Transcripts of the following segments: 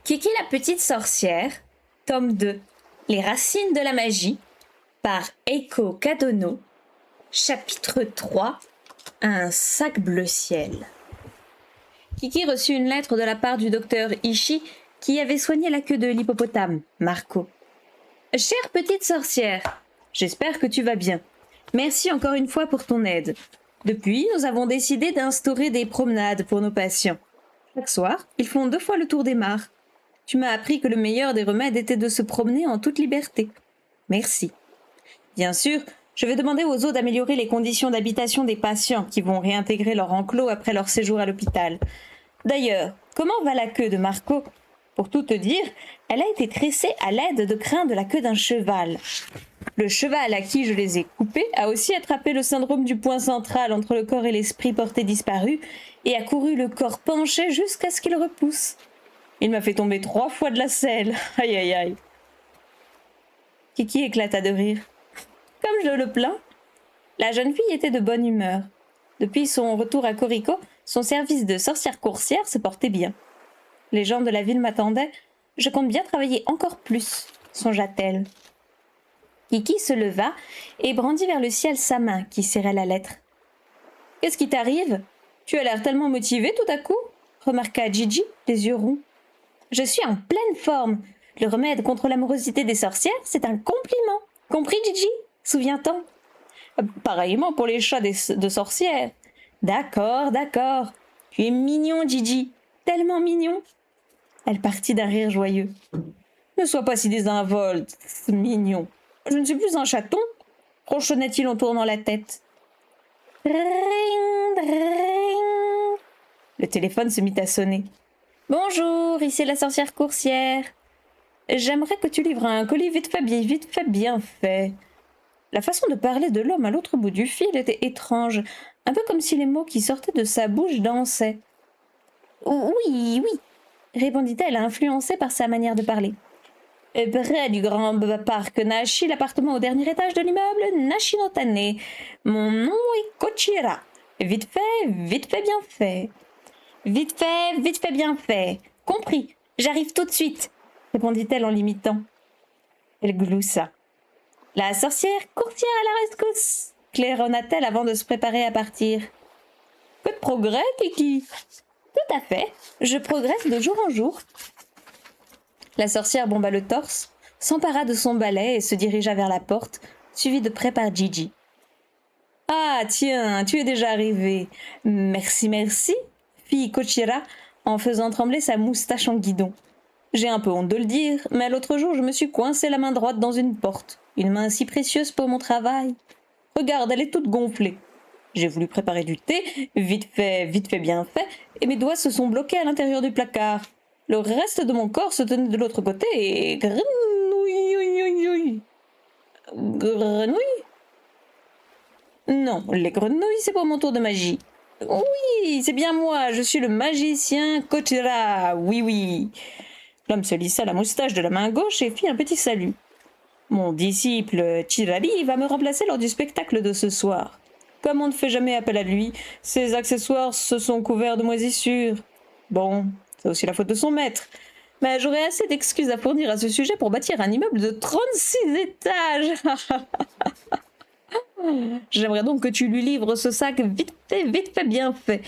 Kiki la petite sorcière, tome 2, Les racines de la magie, par Eiko Kadono, chapitre 3, Un sac bleu ciel. Kiki reçut une lettre de la part du docteur Ishii qui avait soigné la queue de l'hippopotame, Marco. Chère petite sorcière, j'espère que tu vas bien. Merci encore une fois pour ton aide. Depuis, nous avons décidé d'instaurer des promenades pour nos patients. Chaque soir, ils font 2 fois le tour des mares. Tu m'as appris que le meilleur des remèdes était de se promener en toute liberté. Merci. Bien sûr, je vais demander aux zoos d'améliorer les conditions d'habitation des patients qui vont réintégrer leur enclos après leur séjour à l'hôpital. D'ailleurs, comment va la queue de Marco ? Pour tout te dire, elle a été tressée à l'aide de crins de la queue d'un cheval. Le cheval à qui je les ai coupés a aussi attrapé le syndrome du point central entre le corps et l'esprit porté disparu et a couru le corps penché jusqu'à ce qu'il repousse. Il m'a fait tomber 3 fois de la selle. Aïe aïe aïe. Kiki éclata de rire. Comme je le plains. La jeune fille était de bonne humeur. Depuis son retour à Koriko, son service de sorcière coursière se portait bien. Les gens de la ville m'attendaient. Je compte bien travailler encore plus, songea-t-elle. Kiki se leva et brandit vers le ciel sa main qui serrait la lettre. « Qu'est-ce qui t'arrive ? Tu as l'air tellement motivée tout à coup » remarqua Gigi, les yeux ronds. « Je suis en pleine forme. Le remède contre l'amorosité des sorcières, c'est un compliment. Compris, Gigi ? Souviens-t'en ? Pareillement pour les chats de sorcières. D'accord, d'accord. Tu es mignon, Gigi. Tellement mignon. » Elle partit d'un rire joyeux. « Ne sois pas si désinvolte, mignon. Je ne suis plus un chaton, ronchonna-t-il en tournant la tête. Dring, dring. Le téléphone se mit à sonner. Bonjour, ici la sorcière coursière. J'aimerais que tu livres un colis vite fait bien fait. La façon de parler de l'homme à l'autre bout du fil était étrange, un peu comme si les mots qui sortaient de sa bouche dansaient. Oui, répondit-elle, influencée par sa manière de parler. Près du grand parc Nashi, l'appartement au dernier étage de l'immeuble Nashi no Tane. Mon nom est Kochira. Vite fait, bien fait. Vite fait, bien fait. Compris, j'arrive tout de suite, répondit-elle en l'imitant. Elle gloussa. La sorcière courtière à la rescousse, claironna-t-elle avant de se préparer à partir. Que de progrès, Kiki. Tout à fait, je progresse de jour en jour. La sorcière bomba le torse, s'empara de son balai et se dirigea vers la porte, suivie de près par Gigi. « Ah, tiens, tu es déjà arrivée. Merci, fit Kochira en faisant trembler sa moustache en guidon. J'ai un peu honte de le dire, mais l'autre jour je me suis coincé la main droite dans une porte, une main si précieuse pour mon travail. Regarde, elle est toute gonflée. J'ai voulu préparer du thé, vite fait, bien fait, et mes doigts se sont bloqués à l'intérieur du placard. Le reste de mon corps se tenait de l'autre côté et... Grenouille. Grenouille ? Non, les grenouilles, c'est pour mon tour de magie. Oui, c'est bien moi, je suis le magicien Kochira, oui. L'homme se lissa la moustache de la main gauche et fit un petit salut. Mon disciple Chirali va me remplacer lors du spectacle de ce soir. Comme on ne fait jamais appel à lui, ses accessoires se sont couverts de moisissures. Bon, c'est aussi la faute de son maître. Mais j'aurais assez d'excuses à fournir à ce sujet pour bâtir un immeuble de 36 étages. J'aimerais donc que tu lui livres ce sac vite fait, bien fait.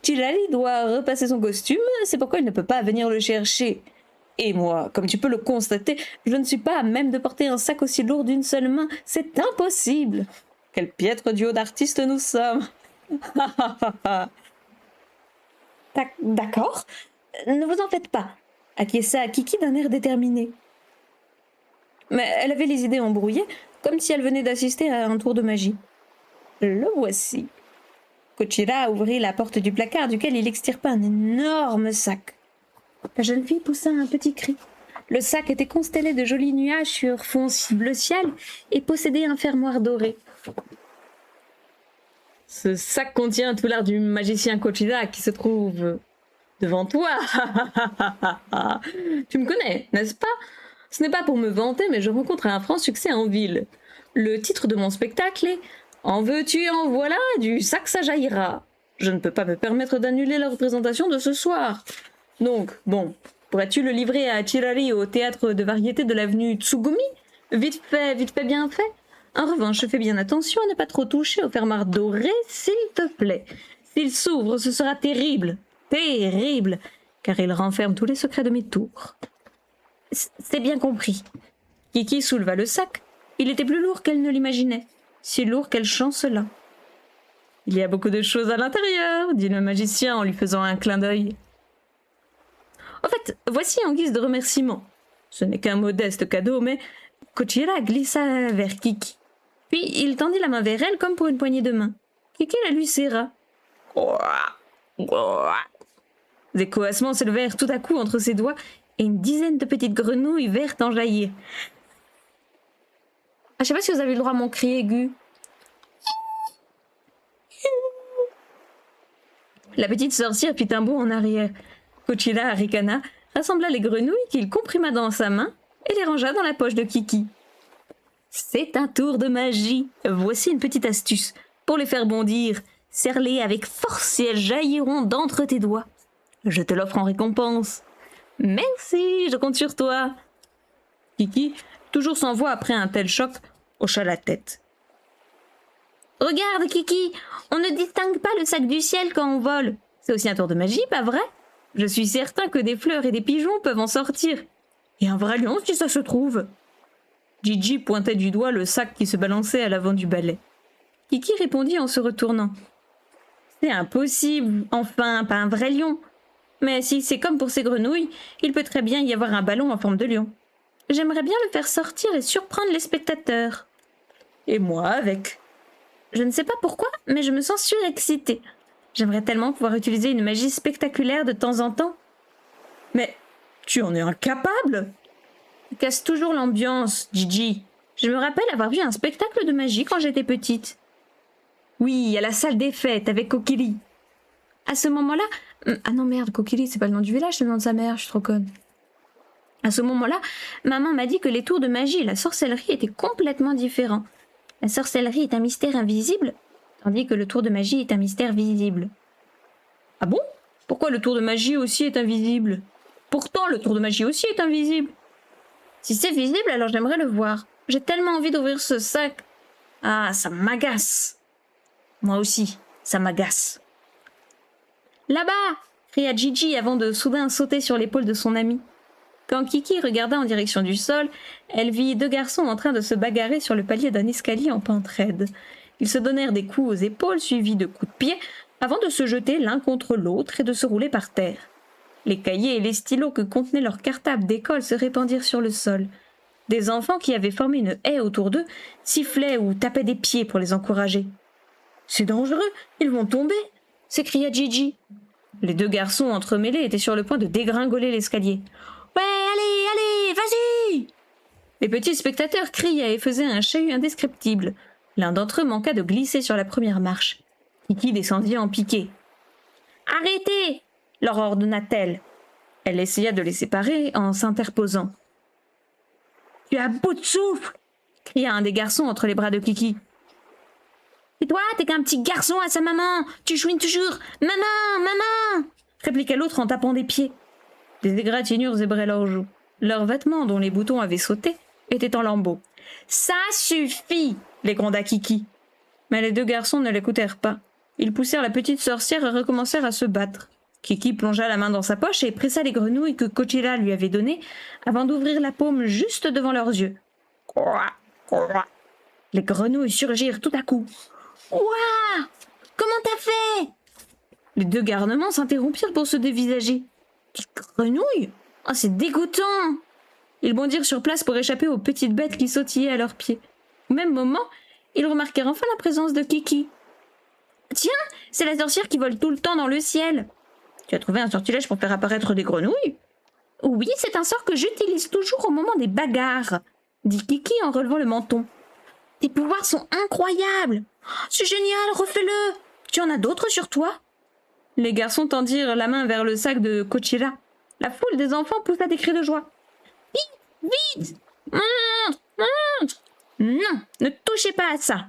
Chilali doit repasser son costume, c'est pourquoi il ne peut pas venir le chercher. Et moi, comme tu peux le constater, je ne suis pas à même de porter un sac aussi lourd d'une seule main. C'est impossible. Quel piètre duo d'artistes nous sommes. D'accord. Ne vous en faites pas, acquiesça Kiki d'un air déterminé. Mais elle avait les idées embrouillées, comme si elle venait d'assister à un tour de magie. Le voici. Kochira ouvrit la porte du placard duquel il extirpa un énorme sac. La jeune fille poussa un petit cri. Le sac était constellé de jolis nuages sur fond bleu ciel et possédait un fermoir doré. Ce sac contient tout l'art du magicien Kochira qui se trouve devant toi. Tu me connais, n'est-ce pas ? Ce n'est pas pour me vanter, mais je rencontre un franc succès en ville. Le titre de mon spectacle est « En veux-tu, en voilà, du sac ça jaillira ». Je ne peux pas me permettre d'annuler la représentation de ce soir. Donc, bon, Pourrais-tu le livrer à Chirari au théâtre de variété de l'avenue Tsugumi? Vite fait, bien fait. En revanche, fais bien attention à ne pas trop toucher au fermoir doré, s'il te plaît. S'il s'ouvre, ce sera terrible, terrible, car il renferme tous les secrets de mes tours. C'est bien compris. Kiki souleva le sac. Il était plus lourd qu'elle ne l'imaginait, si lourd qu'elle chancela. Il y a beaucoup de choses à l'intérieur, dit le magicien en lui faisant un clin d'œil. En fait, voici en guise de remerciement. Ce n'est qu'un modeste cadeau, mais Kochira glissa vers Kiki. Puis il tendit la main vers elle comme pour une poignée de main. Kiki la lui serra. Des coassements s'élevèrent tout à coup entre ses doigts et une dizaine de petites grenouilles vertes en jaillirent. Je sais pas si vous avez eu le droit à mon cri aigu. La petite sorcière fit un bond en arrière. Kochira Arikana rassembla les grenouilles qu'il comprima dans sa main et les rangea dans la poche de Kiki. C'est un tour de magie. Voici une petite astuce. Pour les faire bondir, serre-les avec force et elles jailliront d'entre tes doigts. Je te l'offre en récompense. Merci, je compte sur toi. Kiki, toujours sans voix après un tel choc, hocha la tête. Regarde, Kiki, on ne distingue pas le sac du ciel quand on vole. C'est aussi un tour de magie, pas vrai? Je suis certain que des fleurs et des pigeons peuvent en sortir. Et un vrai lion, si ça se trouve. Gigi pointait du doigt le sac qui se balançait à l'avant du balai. Kiki répondit en se retournant. C'est impossible, enfin, pas un vrai lion. Mais si c'est comme pour ces grenouilles, il peut très bien y avoir un ballon en forme de lion. J'aimerais bien le faire sortir et surprendre les spectateurs. Et moi avec. Je ne sais pas pourquoi, mais je me sens surexcitée. J'aimerais tellement pouvoir utiliser une magie spectaculaire de temps en temps. Mais tu en es incapable! Tu casses toujours l'ambiance, Gigi. Je me rappelle avoir vu un spectacle de magie quand j'étais petite. Oui, à la salle des fêtes avec Kokiri. À ce moment-là... Ah non merde, Kokiri, c'est pas le nom du village, c'est le nom de sa mère, je suis trop conne. À ce moment-là, maman m'a dit que les tours de magie et la sorcellerie étaient complètement différents. La sorcellerie est un mystère invisible, tandis que le tour de magie est un mystère visible. Ah bon? Pourquoi le tour de magie aussi est invisible? Pourtant, le tour de magie aussi est invisible. Si c'est visible, alors j'aimerais le voir. J'ai tellement envie d'ouvrir ce sac. Ah, ça m'agace. Moi aussi, ça m'agace. Là-bas! Cria Gigi avant de soudain sauter sur l'épaule de son ami. Quand Kiki regarda en direction du sol, elle vit deux garçons en train de se bagarrer sur le palier d'un escalier en pente raide. Ils se donnèrent des coups aux épaules suivis de coups de pied avant de se jeter l'un contre l'autre et de se rouler par terre. Les cahiers et les stylos que contenaient leurs cartables d'école se répandirent sur le sol. Des enfants qui avaient formé une haie autour d'eux sifflaient ou tapaient des pieds pour les encourager. « C'est dangereux, ils vont tomber !» s'écria Gigi. Les deux garçons entremêlés étaient sur le point de dégringoler l'escalier. « Ouais, allez, vas-y !» Les petits spectateurs criaient et faisaient un chahut indescriptible. L'un d'entre eux manqua de glisser sur la première marche. Kiki descendit en piqué. « Arrêtez !» leur ordonna-t-elle. Elle essaya de les séparer en s'interposant. « Tu es à bout de souffle !» cria un des garçons entre les bras de Kiki. « Et toi, t'es qu'un petit garçon à sa maman! Tu chouines toujours! Maman! » répliqua l'autre en tapant des pieds. Des égratignures zébraient leurs joues. Leurs vêtements, dont les boutons avaient sauté, étaient en lambeaux. « Ça suffit !» les gronda Kiki. Mais les deux garçons ne l'écoutèrent pas. Ils poussèrent la petite sorcière et recommencèrent à se battre. Kiki plongea la main dans sa poche et pressa les grenouilles que Kochira lui avait données avant d'ouvrir la paume juste devant leurs yeux. Les grenouilles surgirent tout à coup. « Ouah! Comment t'as fait ?» Les deux garnements s'interrompirent pour se dévisager. « Des grenouilles? Oh, c'est dégoûtant !» Ils bondirent sur place pour échapper aux petites bêtes qui sautillaient à leurs pieds. Au même moment, ils remarquèrent enfin la présence de Kiki. « Tiens, c'est la sorcière qui vole tout le temps dans le ciel. Tu as trouvé un sortilège pour faire apparaître des grenouilles? »« Oui, c'est un sort que j'utilise toujours au moment des bagarres, » dit Kiki en relevant le menton. « Tes pouvoirs sont incroyables. C'est génial, refais-le. Tu en as d'autres sur toi ?» Les garçons tendirent la main vers le sac de Kochira. La foule des enfants poussa des cris de joie. « Vite! Montre! Non, ne touchez pas à ça !»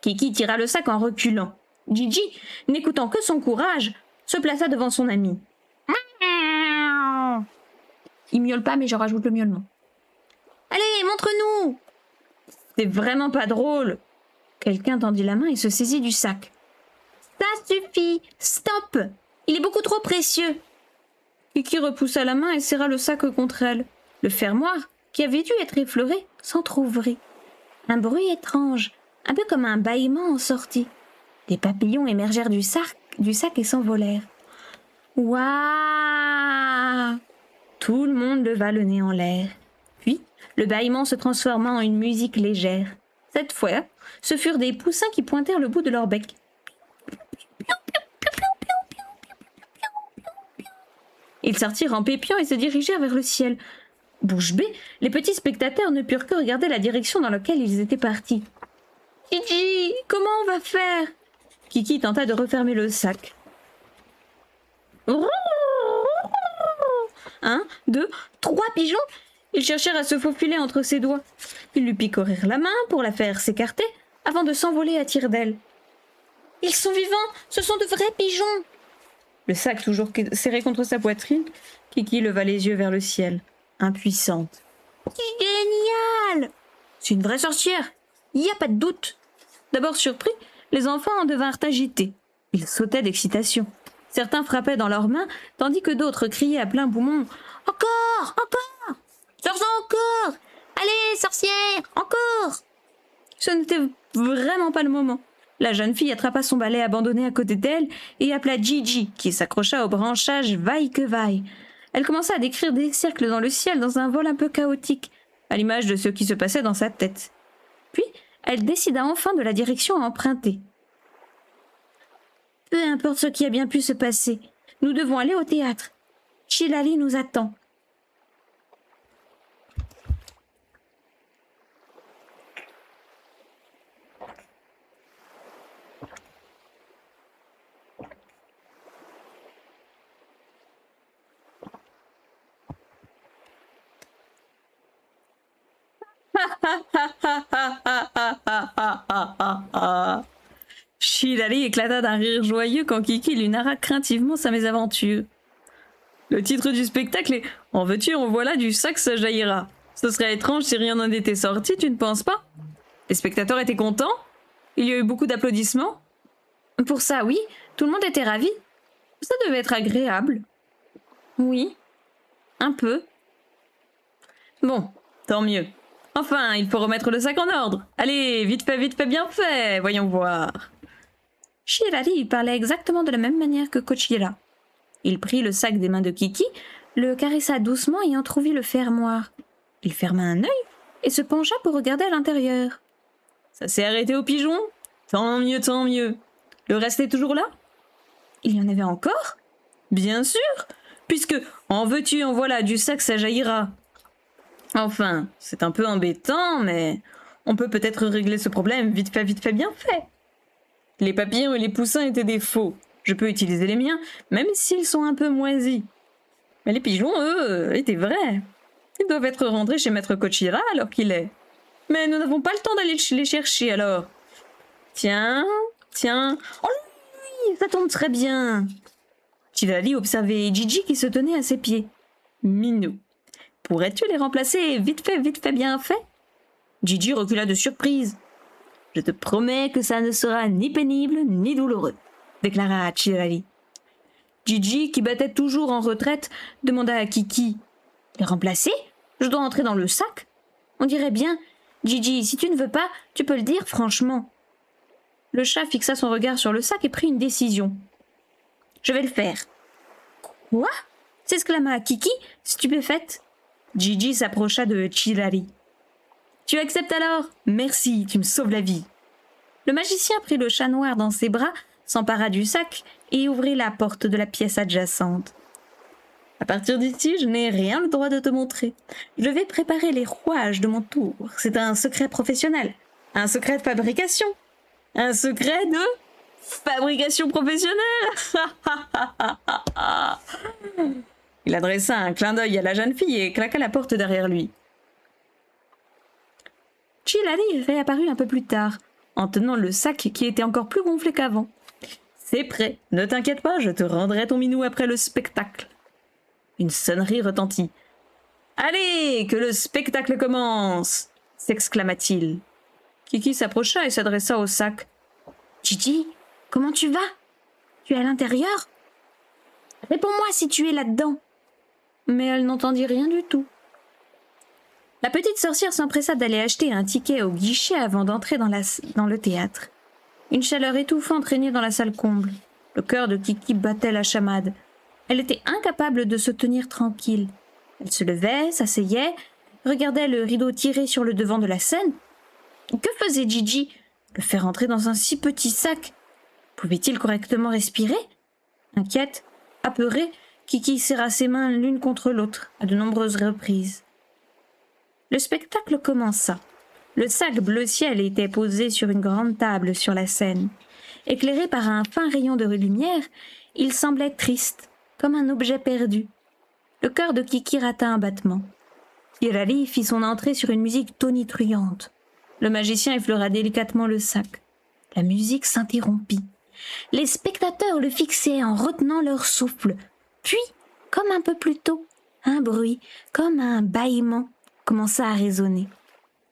Kiki tira le sac en reculant. Gigi, n'écoutant que son courage, se plaça devant son ami. « Il miaule pas, mais je rajoute le miaulement. Allez, montre-nous! C'est vraiment pas drôle. Quelqu'un tendit la main et se saisit du sac. Ça suffit! Stop! Il est beaucoup trop précieux! Kiki repoussa la main et serra le sac contre elle. Le fermoir, qui avait dû être effleuré, s'entr'ouvrit. Un bruit étrange, un peu comme un bâillement en sortit. Des papillons émergèrent du sac et s'envolèrent. Waouh! Tout le monde leva le nez en l'air. Puis, le bâillement se transforma en une musique légère. Cette fois, ce furent des poussins qui pointèrent le bout de leur bec. Ils sortirent en pépiant et se dirigèrent vers le ciel. Bouche bée, les petits spectateurs ne purent que regarder la direction dans laquelle ils étaient partis. « Gigi, comment on va faire ?» Kiki tenta de refermer le sac. 1, 2, 3 pigeons. Ils cherchèrent à se faufiler entre ses doigts. Ils lui picorèrent la main pour la faire s'écarter avant de s'envoler à tire-d'aile. « Ils sont vivants, ce sont de vrais pigeons !» Le sac toujours serré contre sa poitrine, Kiki leva les yeux vers le ciel, impuissante. « Génial ! C'est une vraie sorcière, il n'y a pas de doute !» D'abord surpris, les enfants en devinrent agités. Ils sautaient d'excitation. Certains frappaient dans leurs mains, tandis que d'autres criaient à plein poumon « Encore! Encore! Sors-en encore! Allez, sorcière! Encore !» Ce n'était vraiment pas le moment. La jeune fille attrapa son balai abandonné à côté d'elle et appela Gigi, qui s'accrocha au branchage vaille que vaille. Elle commença à décrire des cercles dans le ciel dans un vol un peu chaotique, à l'image de ce qui se passait dans sa tête. Puis, elle décida enfin de la direction à emprunter. Peu importe ce qui a bien pu se passer, nous devons aller au théâtre. Chilali nous attend. Chilali éclata d'un rire joyeux quand Kiki lui narra craintivement sa mésaventure. Le titre du spectacle est « En veux-tu, en voilà, du sac ça jaillira ». Ce serait étrange si rien n'en était sorti, tu ne penses pas? Les spectateurs étaient contents? Il y a eu beaucoup d'applaudissements? Pour ça, oui, tout le monde était ravi. Ça devait être agréable. Oui, un peu. Bon, tant mieux. Enfin, il faut remettre le sac en ordre. Allez, vite fait, bien fait, voyons voir. Chilali parlait exactement de la même manière que Cochilla. Il prit le sac des mains de Kiki, le caressa doucement et entrouvrit le fermoir. Il ferma un œil et se pencha pour regarder à l'intérieur. Ça s'est arrêté aux pigeons? Tant mieux, tant mieux. Le reste est toujours là? Il y en avait encore? Bien sûr, puisque en veux-tu, en voilà, du sac ça jaillira. Enfin, c'est un peu embêtant, mais on peut peut-être régler ce problème vite fait, bien fait. Les papillons et les poussins étaient des faux. Je peux utiliser les miens, même s'ils sont un peu moisis. Mais les pigeons, eux, étaient vrais. Ils doivent être rentrés chez Maître Kochira alors qu'il est. Mais nous n'avons pas le temps d'aller les chercher alors. Tiens. Oh oui, ça tombe très bien. Chilali observait Gigi qui se tenait à ses pieds. Minou. Pourrais-tu les remplacer vite fait, bien fait? Gigi recula de surprise. Je te promets que ça ne sera ni pénible ni douloureux, déclara Chilali. Gigi, qui battait toujours en retraite, demanda à Kiki. Les remplacer? Je dois entrer dans le sac? On dirait bien. Gigi, si tu ne veux pas, tu peux le dire franchement. Le chat fixa son regard sur le sac et prit une décision. Je vais le faire. Quoi? S'exclama Kiki, stupéfaite. Gigi s'approcha de Chilali. Tu acceptes alors? Merci, tu me sauves la vie. Le magicien prit le chat noir dans ses bras, s'empara du sac et ouvrit la porte de la pièce adjacente. À partir d'ici, je n'ai rien le droit de te montrer. Je vais préparer les rouages de mon tour. C'est un secret professionnel. Un secret de fabrication. Un secret de fabrication professionnelle. Il adressa un clin d'œil à la jeune fille et claqua la porte derrière lui. Chilali réapparut un peu plus tard, en tenant le sac qui était encore plus gonflé qu'avant. C'est prêt, ne t'inquiète pas, je te rendrai ton minou après le spectacle. Une sonnerie retentit. Allez, que le spectacle commence s'exclama-t-il. Kiki s'approcha et s'adressa au sac. Gigi, comment tu vas? Tu es à l'intérieur? Réponds-moi si tu es là-dedans. Mais elle n'entendit rien du tout. La petite sorcière s'empressa d'aller acheter un ticket au guichet avant d'entrer dans le théâtre. Une chaleur étouffante régnait dans la salle comble. Le cœur de Kiki battait la chamade. Elle était incapable de se tenir tranquille. Elle se levait, s'asseyait, regardait le rideau tiré sur le devant de la scène. Que faisait Gigi? Le faire entrer dans un si petit sac? Pouvait-il correctement respirer? Inquiète, apeurée, Kiki serra ses mains l'une contre l'autre à de nombreuses reprises. Le spectacle commença. Le sac bleu ciel était posé sur une grande table sur la scène. Éclairé par un fin rayon de lumière, il semblait triste, comme un objet perdu. Le cœur de Kiki rata un battement. Hirali fit son entrée sur une musique tonitruante. Le magicien effleura délicatement le sac. La musique s'interrompit. Les spectateurs le fixaient en retenant leur souffle. Puis, comme un peu plus tôt, un bruit, comme un bâillement, commença à résonner.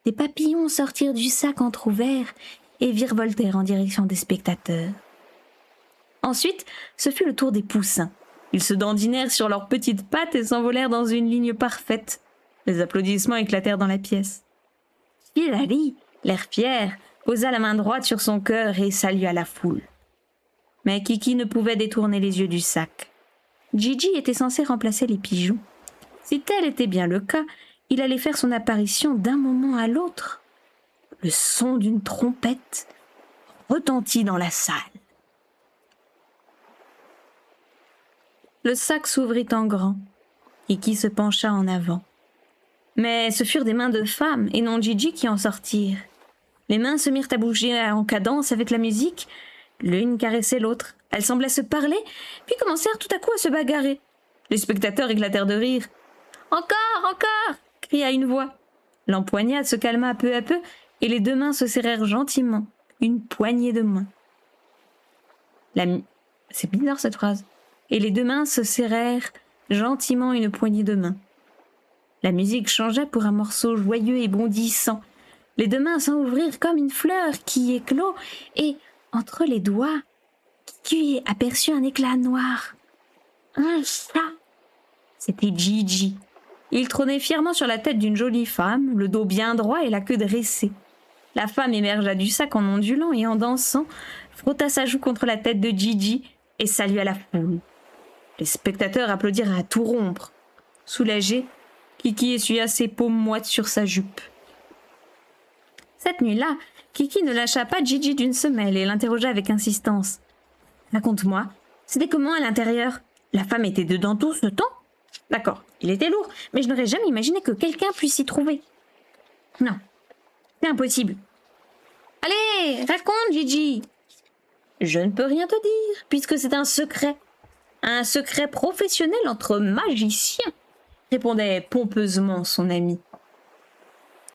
Des papillons sortirent du sac entr'ouvert et virevoltèrent en direction des spectateurs. Ensuite, ce fut le tour des poussins. Ils se dandinèrent sur leurs petites pattes et s'envolèrent dans une ligne parfaite. Les applaudissements éclatèrent dans la pièce. Hilary, l'air fier, posa la main droite sur son cœur et salua la foule. Mais Kiki ne pouvait détourner les yeux du sac. Gigi était censé remplacer les pigeons. Si tel était bien le cas, il allait faire son apparition d'un moment à l'autre. Le son d'une trompette retentit dans la salle. Le sac s'ouvrit en grand. Kiki se pencha en avant. Mais ce furent des mains de femmes et non Gigi qui en sortirent. Les mains se mirent à bouger en cadence avec la musique. L'une caressait l'autre. Elles semblaient se parler, puis commencèrent tout à coup à se bagarrer. Les spectateurs éclatèrent de rire. « Encore, encore !» cria une voix. L'empoignade se calma peu à peu et les deux mains se serrèrent gentiment. Une poignée de main. C'est bizarre cette phrase. Et les deux mains se serrèrent gentiment une poignée de main. La musique changea pour un morceau joyeux et bondissant. Les deux mains s'ouvrirent comme une fleur qui éclot et, entre les doigts, Kiki aperçut un éclat noir. Un chat. C'était Gigi. Il trônait fièrement sur la tête d'une jolie femme, le dos bien droit et la queue dressée. La femme émergea du sac en ondulant et en dansant, frotta sa joue contre la tête de Gigi et salua la foule. Les spectateurs applaudirent à tout rompre. Soulagé, Kiki essuya ses paumes moites sur sa jupe. Cette nuit-là, Kiki ne lâcha pas Gigi d'une semelle et l'interrogea avec insistance. « Raconte-moi, c'était comment à l'intérieur? La femme était dedans tout ce temps? D'accord, il était lourd, mais je n'aurais jamais imaginé que quelqu'un puisse s'y trouver. Non, c'est impossible. Allez, raconte, Gigi. Je ne peux rien te dire, puisque c'est un secret. Un secret professionnel entre magiciens, répondait pompeusement son ami.